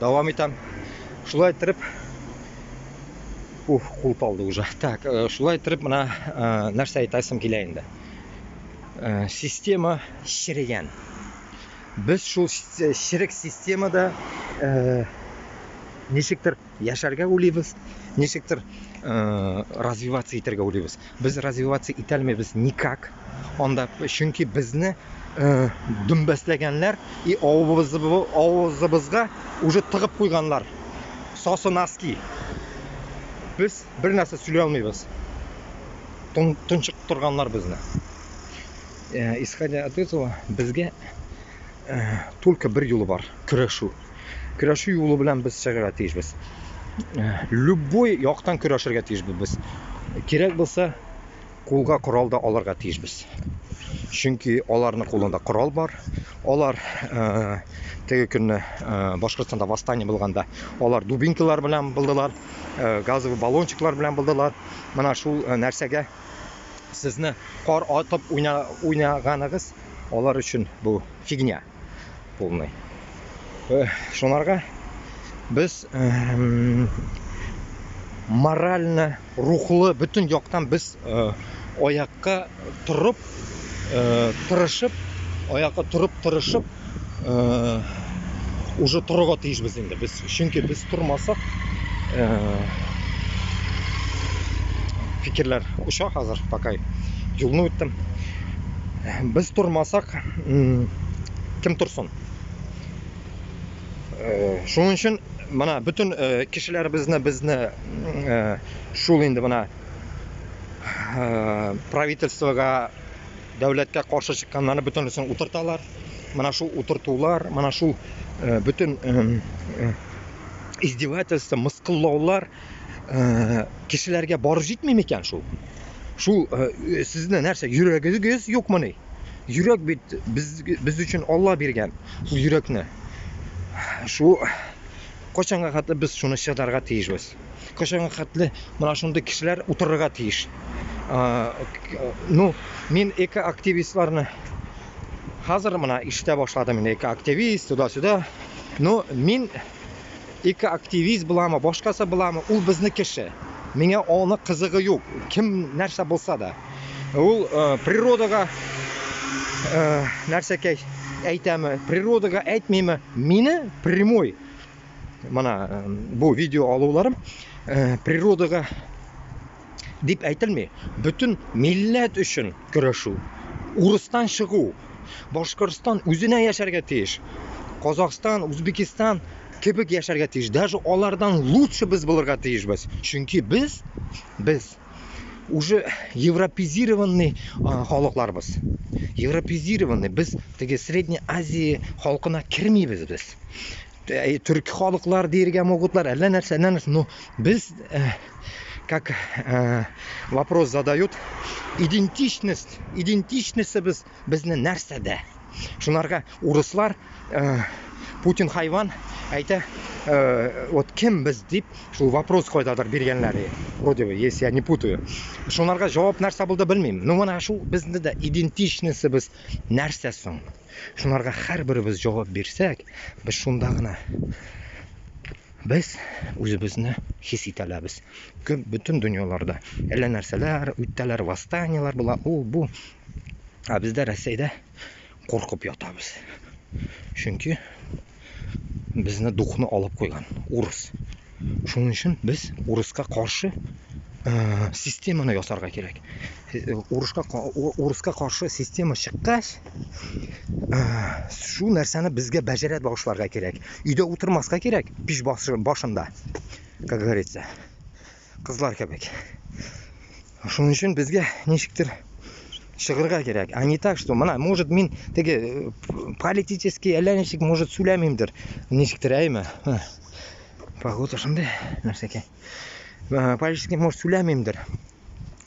давам етем. Шулай тұрып, қол талды уже. Так, шулай тұрып, мына нәрсе айтасым келе енді. Система шіреген. Біз шул шірік системада нешіктір яшарға ойлаймыз, нешіктір развиваться етерге ойлаймыз. Біз развиваться ете алмаймыз никак. Онда чүнки бізні дүмбәсләгәнләр и авызыбызга уже тыгып куйганлар. Сосы носки. Біз бір нәрсе сөйлей алмайбыз. Тончык тұрганлар бізні. Исходя от этого, бізге только бір юлы бар. Күрәшу. Күрәшу юлы белән біз чыгарга тиешбез. Любой яктан көрәшергә тиешбез без. Кирәк булса, кулга корал да алырга тиешбез. Чөнки аларның кулында корал бар. Алар теге көнне Башкортстанда восстание булганда, алар дубинкалар белән булдылар, газовый баллончиклар белән булдылар. Менә шул нәрсәгә сезне кар атып уйнаганыгыз алар өчен бу фигня полный. Шунарга біз морально, рухлы, бүтін яктан біз аякка тұрып, тырышып, аякка тұрып, тырышып, уже тұрыга тиешбез инде. Біз, чөнки біз тұрмасак, фикерлер уша хәзер, пока юлны үттем. Біз тұрмасак, кем тұрсын? Шуның өчен мына бүтін кешеләр безне шул инде мына правительствога, дәүләткә каршы чыкканнарны бүтәнлесен утырталар. Мына шул утыртулар, мына шул бүтін издевательство, мыскыллаулар кешеләргә барып җитми микән шул? Шул сезнең нәрсә йөрәгегез юкмыни? Йөрәк бит без өчен Алла биргән. Шул йөрәкне шу качанга хәтле без шуны чыдарга тиешбез. Качанга хәтле мына шундый кешеләр утырырга тиеш. Ну, мин эко-активистларны хәзер мына иштә башладым, мин эко-активист, туда-сюда. Но мин эко-активист буламы, башкасы буламы, ул безне кеше. Миңа аны кызыгы юк. Кем нәрсә булса да. Ул природага нәрсәкәй әйтәме, природага әйтмиме, мине прямой мана бу видео алуларым природага дип әйтелми. Бүтін милләт өчен көрәшү, урыстан чыгу, Башкортстан үзенә яшәргә тиеш, Казакстан, Үзбекистан кебек яшәргә тиеш, даже алардан лучше без булырга тиешбез. Чөнки без уже европезированный халыкларбыз. Европезированный, біз теге Средняя Азия халкына кирмибез без. Түрк халыклар диргән могутлар, әллә нәрсә, но без как вопрос задают, идентичность без безне нәрсәдә? Шунарга урыслар Путин хайван әйтә, вот кем без дип шул вопрос кайдадыр биргәннәре. Вроде бы, если я не путаю. Шунарга җавап нәрсә булды белмим. Но менә шул безне дә идентичность без нәрсә соң. Шунарга һәрберебез җавап бирсәк, без шунда гына без үзебезне хис итәләбез. Күп бүтән дөньяларда әллә нәрсәләр үттәләр, восстаниелар була, ул бу. Бездә Россиядә куркып ятабыз. Чөнки безне духны алып куйган урыс. Шуның өчен без урыска каршы системаны ясарга кирәк. Урыска каршы система чыккач, шу нәрсәне безгә бәҗәрәт башларга кирәк. Өйдә утырмаска кирәк, пич башында, как говорится, кызлар кебек. Шуның өчен безгә ничектер чыгырга кирәк. А не так, что мына, может, мин теге политический әлләничек, может, сүләмимдер. Ничектер әйме? Погода шундай нәрсәкә. Политический, может, сүләмимдер.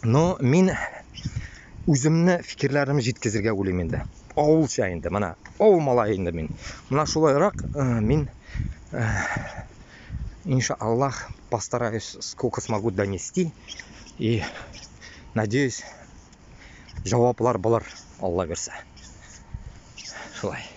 Но мин үземне фикерләремне җиткезергә уйлыйм инде. Авылча инде, мына, авыл малае инде мин. Мына шулайрак мин иншаллах постараюсь сколько смогу донести и надеюсь, җаваплар булыр, Алла берсе. Шулай.